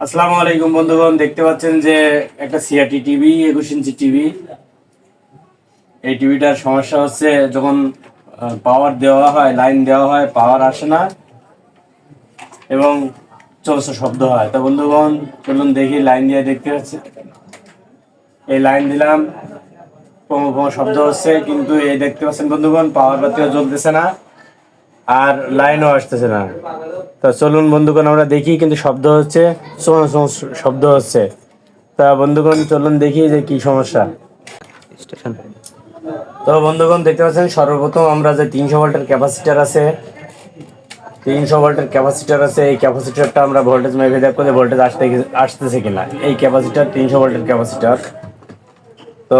আসসালামু আলাইকুম বন্ধুগণ, দেখতে পাচ্ছেন যে একটা সিআরটি টিভি 21 ইঞ্চি টিভি। এই টিভিটার সমস্যা হচ্ছে যখন পাওয়ার দেওয়া হয়, লাইন দেওয়া হয়, পাওয়ার আসে না এবং চলছে শব্দ হয়। তো বন্ধুগণ চলুন দেখি, লাইন দিয়ে দেখতে পাচ্ছি, এই লাইন দিলাম, শব্দ হচ্ছে, কিন্তু এই দেখতে পাচ্ছেন বন্ধুগণ পাওয়ার বাতিও জ্বলতেছে না আর লাইনও আসতেছে না। তো চলুন বন্ধুগণ আমরা দেখি, কিন্তু শব্দ হচ্ছে, শব্দ হচ্ছে। তা বন্ধুগণ চলুন দেখি যে কি সমস্যা। তো বন্ধুগণ দেখতে পাচ্ছেন সর্বপ্রথম আমরা যে 300 ভোল্টের ক্যাপাসিটার আছে, 300 ভোল্টের ক্যাপাসিটার আছে, এই ক্যাপাসিটারটা আমরা ভোল্টেজ মেপে দেখবো যে ভোল্টেজ আসতেছে কিনা। এই ক্যাপাসিটার 300 ভোল্টের ক্যাপাসিটার, তো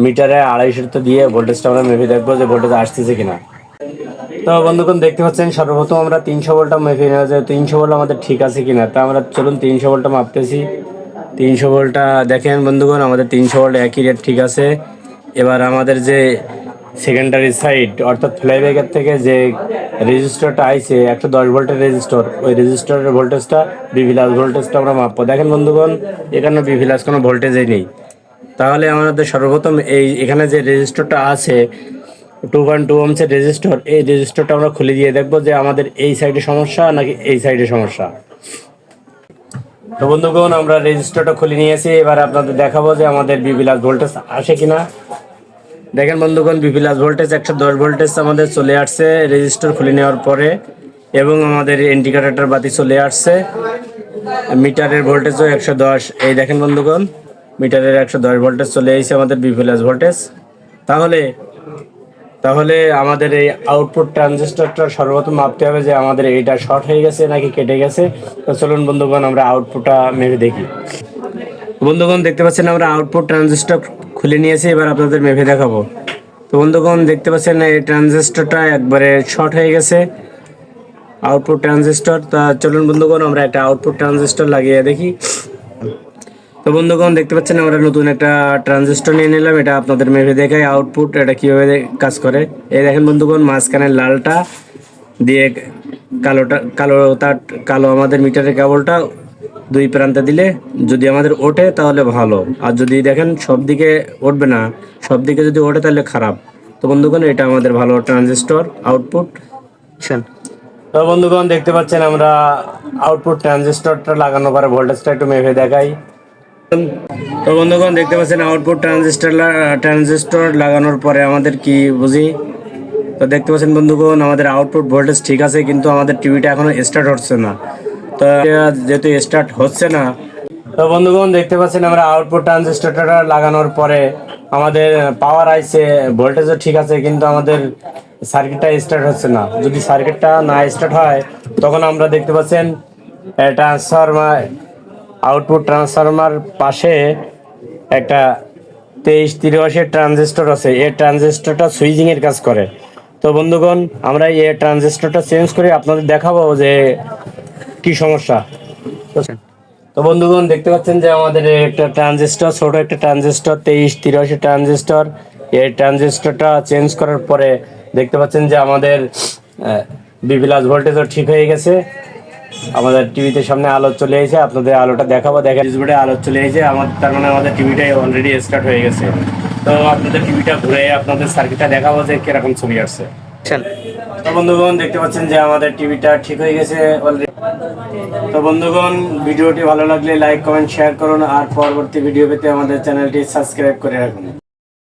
মিটারে 250 তো দিয়ে ভোল্টেজটা আমরা মেপে দেখবো যে ভোল্টেজ আসতেছে কিনা। তো বন্ধুগণ দেখতে পাচ্ছেন সর্বপ্রথম আমরা 300 ভোল্টটা মেপে নেওয়া যায় 300 ভোল্ট আমাদের ঠিক আছে কিনা। তা আমরা চলুন 300 ভোল্টটা মাপতেছি। 300 ভোল্টটা দেখেন বন্ধুগণ, আমাদের 300 ভোল্ট একই রেট ঠিক আছে। এবার আমাদের যে সেকেন্ডারি সাইড অর্থাৎ ফ্লাইব্যাকের থেকে যে রেজিস্টারটা আইছে 110 ভোল্টের রেজিস্টার, ওই রেজিস্টারের ভোল্টেজটা বিভিলাস ভোল্টেজটা আমরা মাপবো। দেখেন বন্ধুগণ এখানে বিভিলাস কোনো ভোল্টেজই নেই। তাহলে আমাদের সর্বপ্রথম এখানে যে রেজিস্টারটা আছে 2.2 ওহমসের রেজিস্টার, এই রেজিস্টারটা আমরা খুলে দিয়ে দেখবো যে আমাদের এই সাইডে সমস্যা নাকি এই সাইডে সমস্যা। তো বন্ধুগণ আমরা রেজিস্টারটা খুলে নিয়েছি, এবার আপনাদের দেখাবো যে আমাদের বিভিলাস ভোল্টেজ আসে কিনা। দেখেন বন্ধুগণ বিভিলাস ভোল্টেজ 110 ভোল্টেজ আমাদের চলে আসছে রেজিস্টার খুলে নেওয়ার পরে, এবং আমাদের ইন্ডিকেটর বাতি চলে আসছে। মিটারের ভোল্টেজও 110। এই দেখেন বন্ধুগণ মিটারের 110 ভোল্টেজ চলে এসেছে আমাদের বিভিলাস ভোল্টেজ। তাহলে তাহলে আমাদের এই আউটপুট ট্রানজিস্টরটা সর্বপ্রথম মাপতে হবে যে আমাদের এইটা শর্ট হয়ে গেছে নাকি কেটে গেছে। তো চলুন বন্ধুগণ আমরা আউটপুটটা মেপে দেখি। বন্ধুগণ দেখতে পাচ্ছেন আমরা আউটপুট ট্রানজিস্টর খুলে নিয়েছি, এবার আপনাদের মেপে দেখাবো। তো বন্ধুগণ দেখতে পাচ্ছেন এই ট্রানজিস্টরটা একবারে শর্ট হয়ে গেছে, আউটপুট ট্রানজিস্টর। তা চলুন বন্ধুগণ আমরা একটা আউটপুট ট্রানজিস্টর লাগিয়ে দেখি। তো বন্ধুগণ দেখতে পাচ্ছেন আমরা নতুন একটা ট্রানজিস্টর নিয়ে নিলাম, এটা আপনাদের মেপে দেখাই আউটপুট এটা কিভাবে কাজ করে। এই দেখেন বন্ধুগণ মাঝখানে লালটা দিয়ে কালো আমাদের মিটারের কেবলটা দুই প্রান্তে দিলে যদি আমাদের ওঠে তাহলে ভালো, আর যদি দেখেন সব দিকে উঠবে না, সব দিকে যদি ওঠে তাহলে খারাপ। তো বন্ধুগণ এটা আমাদের ভালো ট্রানজিস্টর আউটপুট। তো বন্ধুগণ দেখতে পাচ্ছেন আমরা আউটপুট ট্রানজিস্টরটা লাগানোর পরে ভোল্টেজটা একটু মেপে দেখাই। তো বন্ধুগণ দেখতে পাচ্ছেন আউটপুট ট্রানজিস্টর লাগানোর পরে আমাদের কি বুঝি। তো দেখতে পাচ্ছেন বন্ধুগণ আমাদের আউটপুট ভোল্টেজ ঠিক আছে, কিন্তু আমাদের টিভিটা এখনো স্টার্ট হচ্ছে না। তো যেহেতু স্টার্ট হচ্ছে না, তো বন্ধুগণ দেখতে পাচ্ছেন আমরা আউটপুট ট্রানজিস্টরটা লাগানোর পরে আমাদের পাওয়ার আইছে, ভোল্টেজও ঠিক আছে, কিন্তু আমাদের সার্কিটটা স্টার্ট হচ্ছে না। যদি সার্কিটটা না স্টার্ট হয় তখন আমরা দেখতে পাচ্ছেন ট্রান্সফরমার, আউটপুট ট্রান্সফরমার পাশে একটা 2383 ট্রানজিস্টর আছে। এই ট্রানজিস্টরটা সুইচিং এর কাজ করে। তো বন্ধুগণ আমরা এই ট্রানজিস্টরটা চেঞ্জ করে আপনাদের দেখাবো যে কি সমস্যা। তো বন্ধুগণ দেখতে পাচ্ছেন যে আমাদের একটা ট্রানজিস্টর, ছোট একটা ট্রানজিস্টর 2383 ট্রানজিস্টর, এই ট্রানজিস্টরটা চেঞ্জ করার পরে দেখতে পাচ্ছেন যে আমাদের বিভিলাস ভোল্টেজও ঠিক হয়ে গেছে। আমাদের টিভিতে সামনে আলো চলে এসেছে, আপনাদের আলোটা দেখাবো। দেখেন আলো চলে এসেছে আমাদের, তার মানে আমাদের টিভিটাই অলরেডি স্টার্ট হয়ে গেছে। তো আপনাদের টিভিটা ঘুরে আপনাদের সার্কিটটা দেখাবো যে কিরকম ছবি আসছে। তো বন্ধুগণ দেখতে পাচ্ছেন যে আমাদের টিভিটা ঠিক হয়ে গেছে অলরেডি। তো বন্ধুগণ ভিডিওটি ভালো লাগলে লাইক কমেন্ট শেয়ার করুন, আর পরবর্তী ভিডিও পেতে আমাদের চ্যানেলটি সাবস্ক্রাইব করে রাখুন।